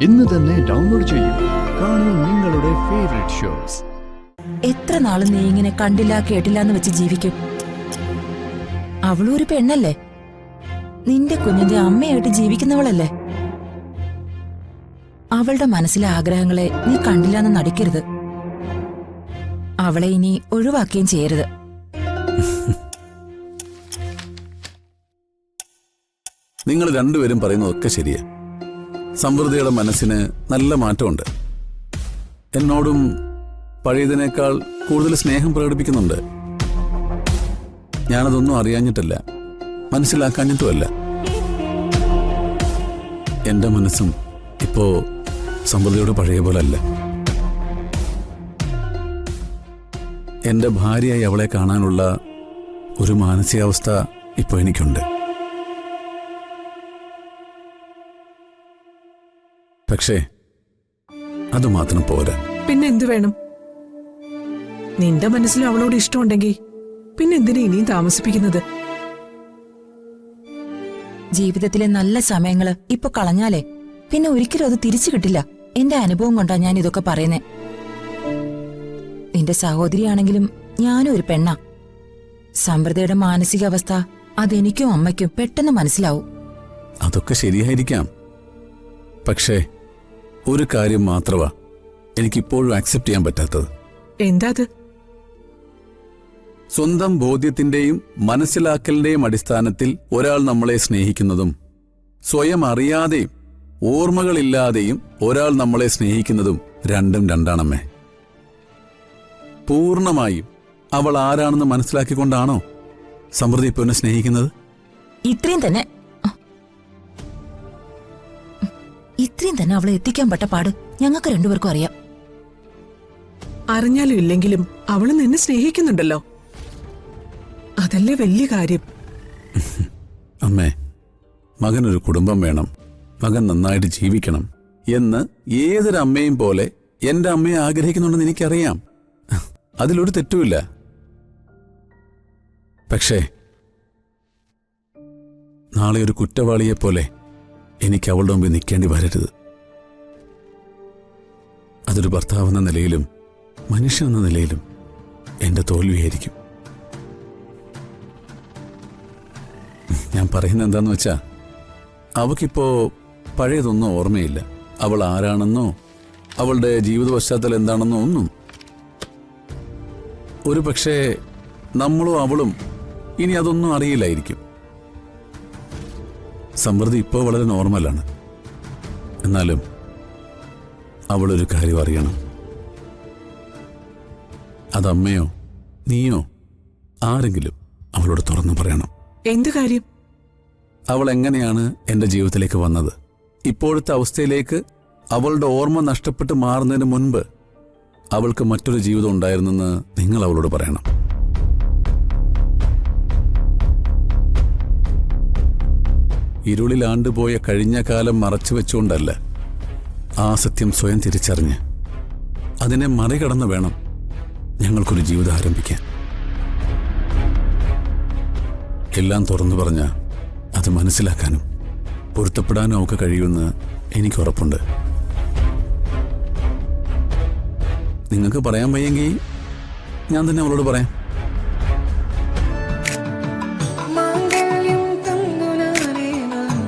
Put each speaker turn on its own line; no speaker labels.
ഇന്ന് തന്നെ ഡൗൺലോഡ് ചെയ്യൂ. കാണൂ നിങ്ങളുടെ ഫേവറേറ്റ് ഷോസ്.
എത്ര നാള് നീ ഇങ്ങനെ കണ്ടില്ല കേട്ടില്ല എന്ന് വെച്ച് ജീവിക്കും? അവളും ഒരു പെണ്ണല്ലേ, നിന്റെ കുഞ്ഞിന്റെ അമ്മയായിട്ട് ജീവിക്കുന്നവളല്ലേ. അവളുടെ മനസ്സിലെ ആഗ്രഹങ്ങളെ നീ കണ്ടില്ലാന്ന് നടിക്കരുത്. അവളെ ഇനി ഒഴിവാക്കുകയും ചെയ്യരുത്.
നിങ്ങൾ രണ്ടുപേരും പറയുന്നതൊക്കെ ശരിയാ. സമൃദ്ധിയുടെ മനസ്സിന് നല്ല മാറ്റമുണ്ട്. എന്നോടും പഴയതിനേക്കാൾ കൂടുതൽ സ്നേഹം പ്രകടിപ്പിക്കുന്നുണ്ട്. ഞാനതൊന്നും അറിയാഞ്ഞിട്ടല്ല, മനസ്സിലാക്കാഞ്ഞിട്ടുമല്ല. എന്റെ മനസ്സും ഇപ്പോ സമൃദ്ധിയോട് പഴയ പോലെ അല്ല. എന്റെ ഭാര്യയായി അവളെ കാണാനുള്ള ഒരു മാനസികാവസ്ഥ ഇപ്പോ എനിക്കുണ്ട്. പക്ഷേ അതുമാത്രം പോരാ.
പിന്നെ എന്തു വേണം? നിന്റെ മനസ്സിൽ അവളോട് ഇഷ്ടമുണ്ടെങ്കിൽ പിന്നെ എന്തിനാ ഇനിയും താമസിപ്പിക്കുന്നത്?
ജീവിതത്തിലെ നല്ല സമയങ്ങള് ഇപ്പൊ കളഞ്ഞാലേ പിന്നെ ഒരിക്കലും അത് തിരിച്ചു കിട്ടില്ല. എന്റെ അനുഭവം കൊണ്ടാ ഞാൻ ഇതൊക്കെ പറയുന്നേ. നിന്റെ സഹോദരിയാണെങ്കിലും ഞാനും ഒരു പെണ്ണാ. സമൃദ്ധിയുടെ മാനസികാവസ്ഥ അതെനിക്കും അമ്മയ്ക്കും പെട്ടെന്ന് മനസ്സിലാവും.
അതൊക്കെ ശരിയായിരിക്കാം. പക്ഷേ ഒരു കാര്യം മാത്രമാ എനിക്കിപ്പോഴും ആക്സെപ്റ്റ് ചെയ്യാൻ പറ്റാത്തത്.
എന്താ അത്?
സ്വന്തം ബോധ്യത്തിന്റെയും മനസ്സിലാക്കലിന്റെയും അടിസ്ഥാനത്തിൽ ഒരാൾ നമ്മളെ സ്നേഹിക്കുന്നതും സ്വയം അറിയാതെയും ഓർമ്മകളില്ലാതെയും ഒരാൾ നമ്മളെ സ്നേഹിക്കുന്നതും രണ്ടും രണ്ടാണമ്മേ. പൂർണ്ണമായും അവൾ ആരാണെന്ന് മനസ്സിലാക്കിക്കൊണ്ടാണോ സമൃദ്ധി ഇപ്പൊ എന്നെ സ്നേഹിക്കുന്നത്?
ഇത്രയും തന്നെ അവളെ എത്തിക്കാൻ പെട്ട പാട് ഞങ്ങൾക്ക് രണ്ടുപേർക്കും അറിയാം.
അറിഞ്ഞാലും ഇല്ലെങ്കിലും അവള് നിന്നെ സ്നേഹിക്കുന്നുണ്ടല്ലോ, അതല്ലേ വലിയ കാര്യം.
അമ്മേ, മകനൊരു കുടുംബം വേണം, മകൻ നന്നായിട്ട് ജീവിക്കണം എന്ന് ഏതൊരു അമ്മയും പോലെ എന്റെ അമ്മയെ ആഗ്രഹിക്കുന്നുണ്ടെന്ന് എനിക്കറിയാം. അതിലൊരു തെറ്റുമില്ല. പക്ഷേ നാളെ ഒരു കുറ്റവാളിയെപ്പോലെ എനിക്ക് അവളുടെ മുമ്പിൽ നിൽക്കേണ്ടി വരരുത്. അതൊരു ഭർത്താവെന്ന നിലയിലും മനുഷ്യനെന്ന നിലയിലും എന്റെ തോൽവിയായിരിക്കും. ഞാൻ പറയുന്നത് എന്താന്ന് വെച്ചാ, അവക്കിപ്പോ പഴയതൊന്നും ഓർമ്മയില്ല. അവൾ ആരാണെന്നോ അവളുടെ ജീവിത പശ്ചാത്തലം എന്താണെന്നോ ഒന്നും. ഒരു പക്ഷേ നമ്മളും അവളും ഇനി അതൊന്നും അറിയില്ലായിരിക്കും. സമൃദ്ധി ഇപ്പോൾ വളരെ നോർമലാണ്. എന്നാലും അവളൊരു കാര്യം അറിയണം. അതമ്മയോ നീയോ ആരെങ്കിലും അവളോട് തുറന്നു പറയണം.
എന്ത് കാര്യം?
അവൾ എങ്ങനെയാണ് എന്റെ ജീവിതത്തിലേക്ക് വന്നത്, ഇപ്പോഴത്തെ അവസ്ഥയിലേക്ക് അവളുടെ ഓർമ്മ നഷ്ടപ്പെട്ട് മാറുന്നതിന് മുൻപ് അവൾക്ക് മറ്റൊരു ജീവിതം ഉണ്ടായിരുന്നെന്ന് നിങ്ങൾ അവളോട് പറയണം. ഇരുളിലാണ്ടുപോയ കഴിഞ്ഞ കാലം മറച്ചു വെച്ചുകൊണ്ടല്ല, ആ സത്യം സ്വയം തിരിച്ചറിഞ്ഞ് അതിനെ മറികടന്ന് വേണം ഞങ്ങൾക്കൊരു ജീവിതം ആരംഭിക്കാൻ. എല്ലാം തുറന്നു പറഞ്ഞ അത് മനസ്സിലാക്കാനും പൊരുത്തപ്പെടാനും ഒക്കെ കഴിയുമെന്ന് എനിക്ക് ഉറപ്പുണ്ട്. നിങ്ങൾക്ക് പറയാൻ വയ്യെങ്കിൽ ഞാൻ തന്നെ അവളോട് പറയാം.